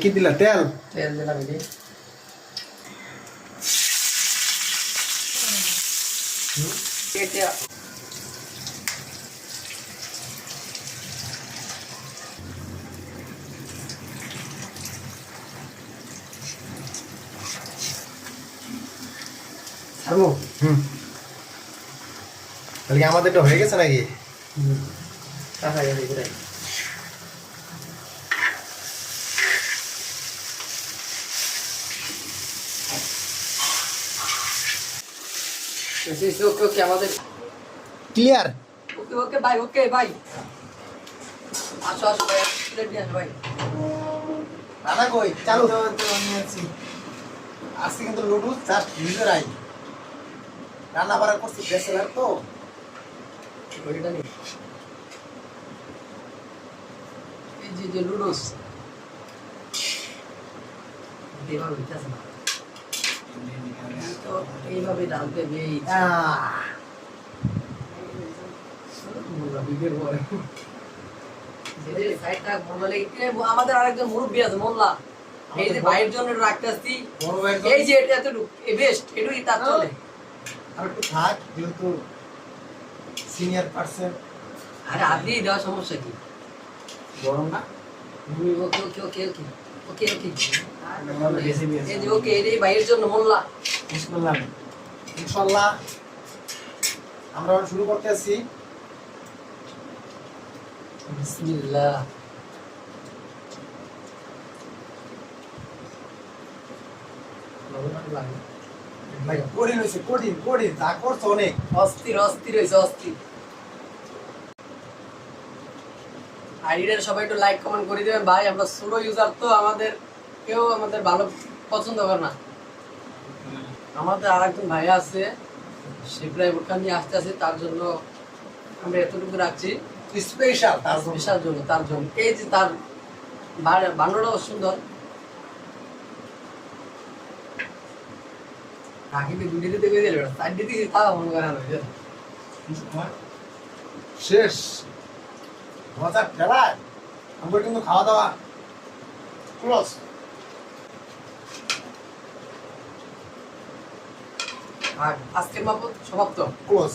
কি দিলা তেল? তেল দিলাম এই এটা ছাড়বো। তাহলে কি আমাদেরটা হয়ে গেছে নাকি? টাকা গেছে ঘুরে ওকে ওকে আমাদের ক্লিয়ার। ওকে ওকে ভাই আসো আসো ভাই প্লেট নিয়ে আসো ভাই রান্না কই চালু নিয়ে আছি। আজকে কিন্তু লুডুস জাস্ট নিজেরাই রান্না বাড়া করছি, ব্যাচেলার তো। ওইটা নেই এই যে লুডোস দেওয়া হইতেছে না তো এইভাবে ডালতে গিয়ে আমাদের আরেকজন মুরব্বী আছে মোল্লা, এই যে ভাইয়ের জন্য রাখতে আসছি, এই যে এটা এতটুকু বেস্ট এটুকুই তার চলে। আর একটু থাক, যেহেতু সিনিয়র পার্সন। আরে আদি দেওয়া সমস্যা কি? গরম না? ওকে ওকে ওকে ওকে ওকে ওকে এই যে ওকে এই ভাইয়ের জন্য মোল্লা ইনশাআল্লাহ আমরা শুরু করতে আছি। বিসমিল্লাহ। ভাই কঠিন হয়েছে, কঠিন কঠিন যা করছো অনেক অস্থির অস্থির হয়েছে অস্থির। আইডিয়ার সবাই একটু লাইক কমেন্ট করে দেবেন ভাই, আমরা ছোট ইউজার তো, আমাদের কেউ আমাদের ভালো পছন্দ করে না। আমাদের আর একজন ভাই আছে, সে প্রায় ওখান নিয়ে আসতে আছে, তার জন্য আমরা এতটুকু রাখছি স্পেশাল স্পেশাল জন্য, তার জন্য। এই যে তার বান্ডটাও সুন্দর, কাকিতে দুটি দিতে গিয়ে দিল চার দিতে তাও মনে করা হয়েছে শেষ মজার খেলা। আমরা কিন্তু খাওয়া দাওয়া ক্লোজ। আর আজকের মাপত সমাপ্ত ক্লোজ।